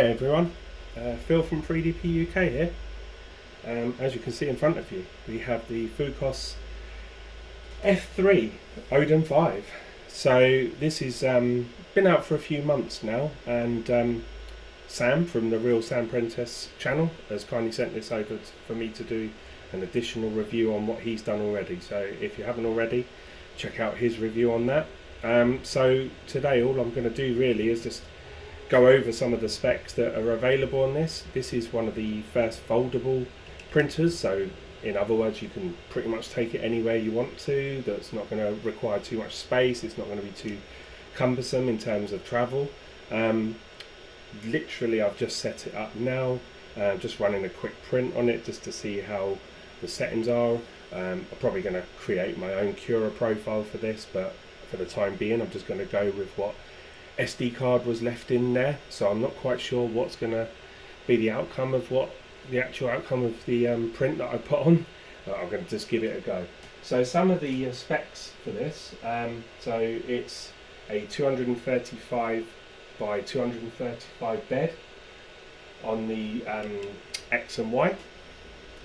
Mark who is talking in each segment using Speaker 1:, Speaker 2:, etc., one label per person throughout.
Speaker 1: everyone, Phil from 3DP UK here. As you can see in front of you, we have the FOKOOS F3 odin-5. So this has been out for a few months now, and Sam from the Real Sam Prentice channel has kindly sent this over for me to do an additional review on what he's done already. So if you haven't already, check out his review on that. So today all I'm going to do really is just go over some of the specs that are available on this. This is one of the first foldable printers, so in other words you can pretty much take it anywhere you want to. That's not going to require too much space, it's not going to be too cumbersome in terms of travel. Literally I've just set it up now, just running a quick print on it just to see how the settings are. I'm probably going to create my own Cura profile for this, but for the time being I'm just going to go with what SD card was left in there, so I'm not quite sure what's going to be the outcome of the actual outcome of the print that I put on, but I'm going to just give it a go. So some of the specs for this, so it's a 235 by 235 bed on the X and Y,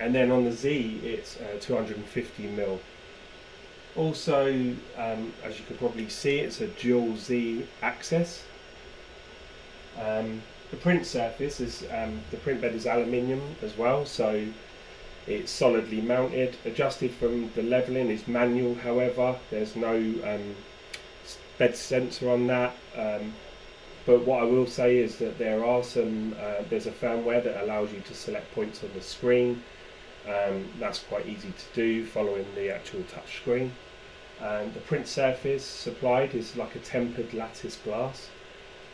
Speaker 1: and then on the Z it's 250mm. Also, as you can probably see, it's a dual Z axis. The print surface is, the print bed is aluminium as well, so it's solidly mounted. Adjusted from the leveling is manual, however, there's no bed sensor on that. But what I will say is that there are some, there's a firmware that allows you to select points on the screen. That's quite easy to do following the actual touch screen. The print surface supplied is like a tempered lattice glass,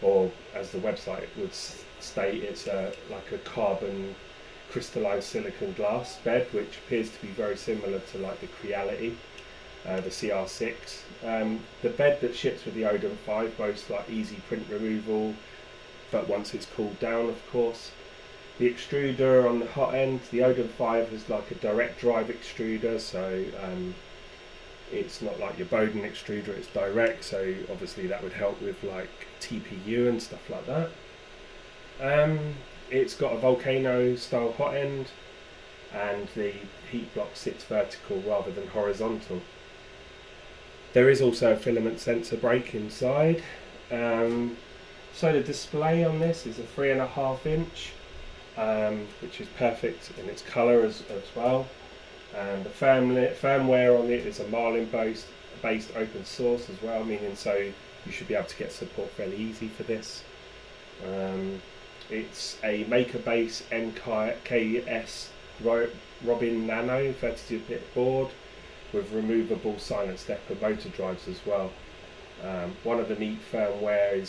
Speaker 1: or as the website would state, it's like a carbon crystalline silicon glass bed, which appears to be very similar to like the Creality, the CR6. The bed that ships with the odin-5 boasts like easy print removal, but once it's cooled down, of course. The extruder on the hot end, the odin-5 is like a direct drive extruder, so it's not like your Bowden extruder, it's direct, so obviously that would help with like TPU and stuff like that. It's got a Volcano style hot end, and the heat block sits vertical rather than horizontal. There is also a filament sensor break inside. So the display on this is a 3.5 inch, which is perfect in its colour as well. And the firmware on it is a Marlin-based open source as well, meaning so you should be able to get support fairly easy for this. It's a MakerBase MKS Robin Nano 32-bit board with removable silent stepper motor drives as well. One of the neat firmware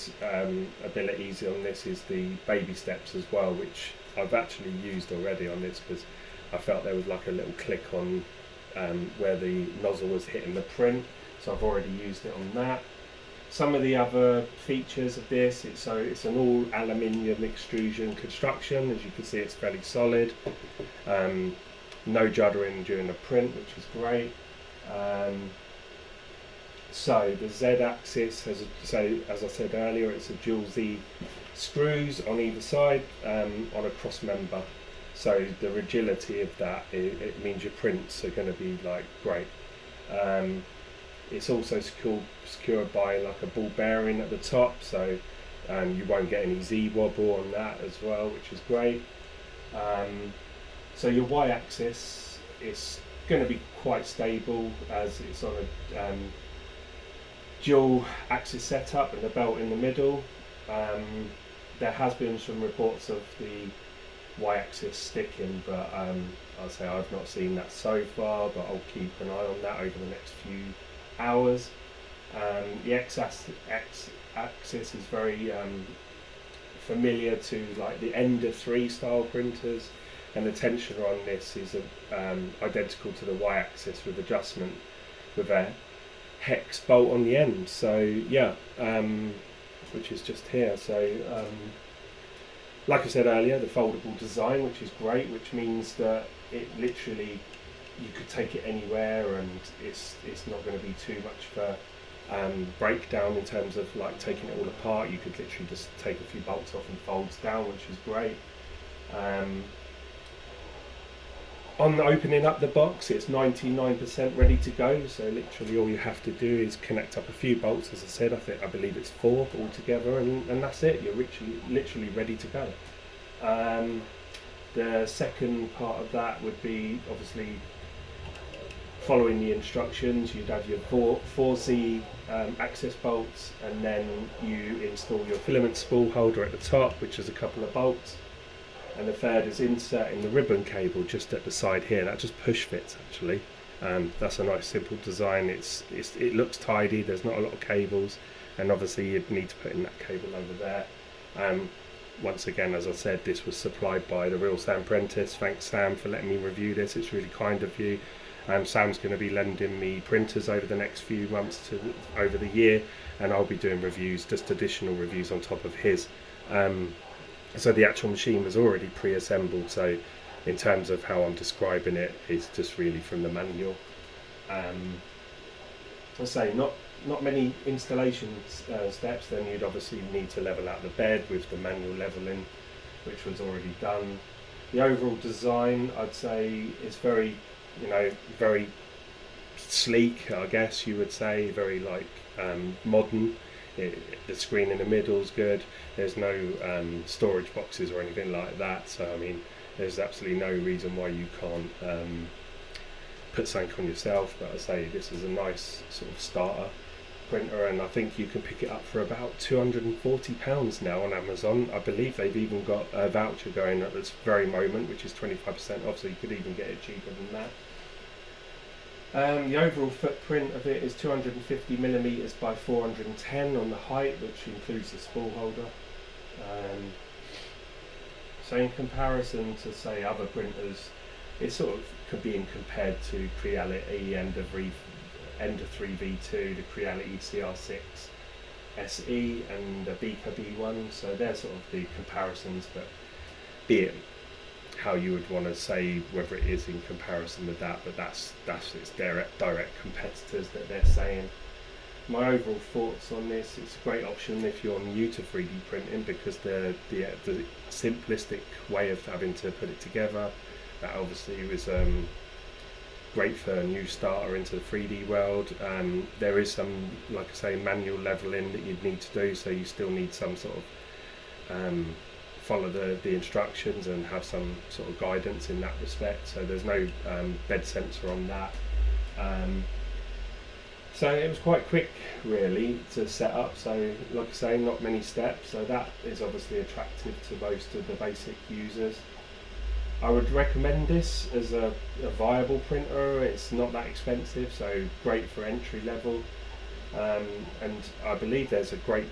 Speaker 1: abilities on this is the baby steps as well, which I've actually used already on this because I felt there was like a little click on where the nozzle was hitting the print, so I've already used it on that. Some of the other features of this, it's an all aluminium extrusion construction. As you can see, it's fairly solid. No juddering during the print, which is great. So the Z-axis, as I said earlier, it's a dual Z screws on either side on a cross member. So the rigidity of that, it means your prints are going to be like great. It's also secured by like a ball bearing at the top, so you won't get any Z wobble on that as well, which is great. So your Y-axis is going to be quite stable as it's on a dual axis setup and a belt in the middle. There has been some reports of the Y-axis sticking, but I'll say I've not seen that so far, but I'll keep an eye on that over the next few hours. The X-axis is very familiar to like the Ender 3 style printers, and the tensioner on this is identical to the Y-axis with adjustment with a hex bolt on the end. So yeah, which is just here. So like I said earlier, the foldable design, which is great, which means that it literally, you could take it anywhere, and it's not going to be too much of breakdown in terms of like taking it all apart. You could literally just take a few bolts off and folds down, which is great. On opening up the box, it's 99% ready to go, so literally all you have to do is connect up a few bolts. As I said, I believe it's 4 altogether, and that's it. You're literally ready to go. The second part of that would be obviously following the instructions. You'd have your 4Z access bolts, and then you install your filament spool holder at the top, which is a couple of bolts. And the third is inserting the ribbon cable just at the side here. That just push fits actually. That's a nice simple design. It looks tidy. There's not a lot of cables, and obviously you'd need to put in that cable over there. Once again, as I said, this was supplied by the real Sam Prentice. Thanks Sam for letting me review this. It's really kind of you. Sam's going to be lending me printers over the next few months over the year, and I'll be doing reviews, just additional reviews on top of his. So the actual machine was already pre-assembled, so in terms of how I'm describing it, it's just really from the manual. I say not many installation steps. Then you'd obviously need to level out the bed with the manual leveling, which was already done. The overall design, I'd say, is very sleek, I guess you would say, very like modern. The screen in the middle is good. There's no storage boxes or anything like that, so I mean there's absolutely no reason why you can't put something on yourself. But I say this is a nice sort of starter printer, and I think you can pick it up for about £240 now on Amazon. I believe they've even got a voucher going at this very moment, which is 25% off, so you could even get it cheaper than that. The overall footprint of it is 250mm by 410 on the height, which includes the spool holder. So in comparison to say other printers, it sort of could be compared to Creality Ender 3V2, the Creality CR6 SE and the Beaker B1, so they're sort of the comparisons, but be it how you would want to say whether it is in comparison with that, but that's its direct competitors that they're saying. My overall thoughts on this: it's a great option if you're new to 3D printing, because the simplistic way of having to put it together, that obviously was great for a new starter into the 3D world. There is some, like I say, manual leveling that you'd need to do, so you still need some sort of follow the instructions and have some sort of guidance in that respect. So there's no bed sensor on that. So it was quite quick really to set up, so like I say, not many steps, so that is obviously attractive to most of the basic users. I would recommend this as a viable printer. It's not that expensive, so great for entry level, and I believe there's a great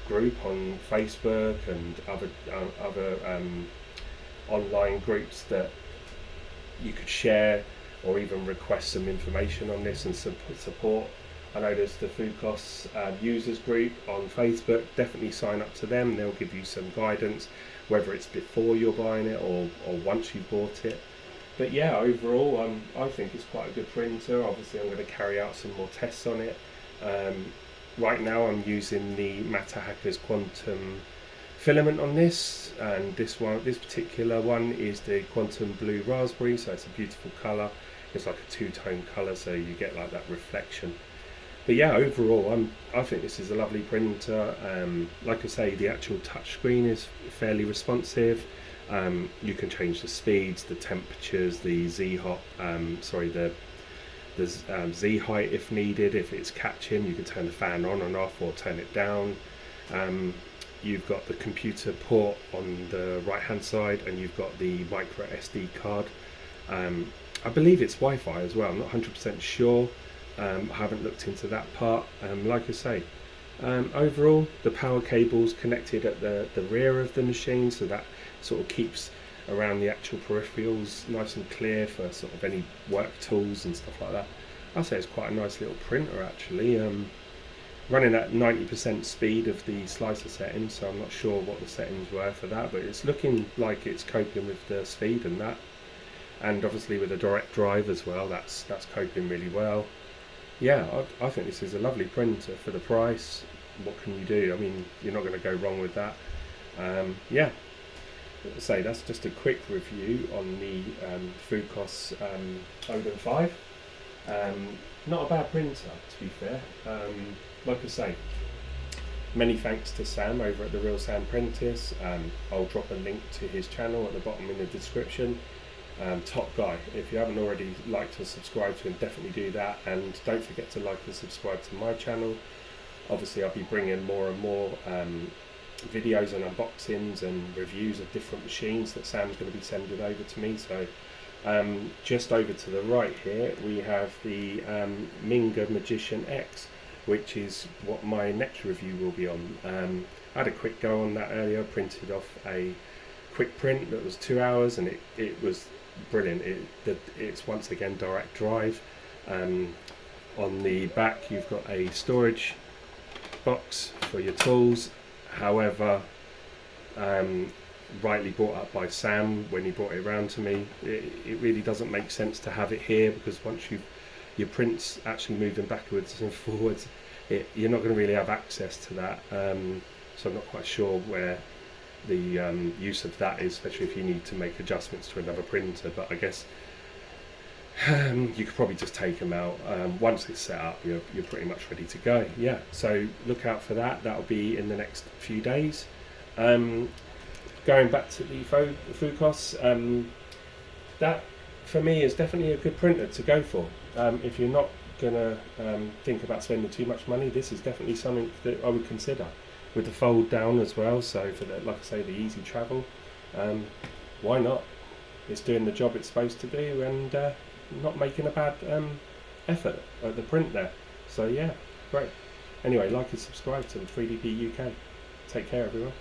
Speaker 1: group on Facebook and other online groups that you could share or even request some information on this and support. I know there's the FOKOOS users group on Facebook. Definitely sign up to them. They'll give you some guidance, whether it's before you're buying it or once you've bought it. But yeah, overall I think it's quite a good printer. Obviously I'm going to carry out some more tests on it. Right now I'm using the Matter Hackers Quantum filament on this, and this particular one is the Quantum Blue Raspberry, so it's a beautiful colour. It's like a two-tone colour, so you get like that reflection. But yeah, overall I think this is a lovely printer. Like I say, the actual touchscreen is fairly responsive. You can change the speeds, the temperatures, the Z-height if needed. If it's catching, you can turn the fan on and off or turn it down. You've got the computer port on the right hand side, and you've got the microSD card. I believe it's Wi-Fi as well. I'm not 100% sure. I haven't looked into that part. Like I say, overall the power cable's connected at the rear of the machine, so that sort of keeps around the actual peripherals nice and clear for sort of any work tools and stuff like that. I'd say it's quite a nice little printer actually. Running at 90% speed of the slicer settings, so I'm not sure what the settings were for that, but it's looking like it's coping with the speed and that, and obviously with a direct drive as well, that's coping really well. yeah, I think this is a lovely printer for the price. What can you do? I mean, you're not going to go wrong with that. Yeah, say that's just a quick review on the FOKOOS odin-5. Not a bad printer, to be fair. Like I say, many thanks to Sam over at the Real Sam Prentice. I'll drop a link to his channel at the bottom in the description. Top guy. If you haven't already liked and subscribed to him, definitely do that, and don't forget to like and subscribe to my channel. Obviously I'll be bringing more and more videos and unboxings and reviews of different machines that Sam's going to be sending over to me. So just over to the right here we have the Minga Magician X, which is what my next review will be on. I had a quick go on that earlier, printed off a quick print that was 2 hours, and it was brilliant. It's once again direct drive. On the back you've got a storage box for your tools. However, rightly brought up by Sam when he brought it around to me, it really doesn't make sense to have it here, because once your print's actually moving backwards and forwards, you're not going to really have access to that. So I'm not quite sure where the use of that is, especially if you need to make adjustments to another printer. But I guess you could probably just take them out. Once it's set up, you're pretty much ready to go. Yeah, so look out for that. That'll be in the next few days. Going back to the FOKOOS, that for me is definitely a good printer to go for. If you're not gonna think about spending too much money, this is definitely something that I would consider, with the fold down as well. So for the, like I say, the easy travel, why not? It's doing the job it's supposed to do, and not making a bad effort at the print there. So yeah, great. Anyway, like and subscribe to 3DP UK. Take care, everyone.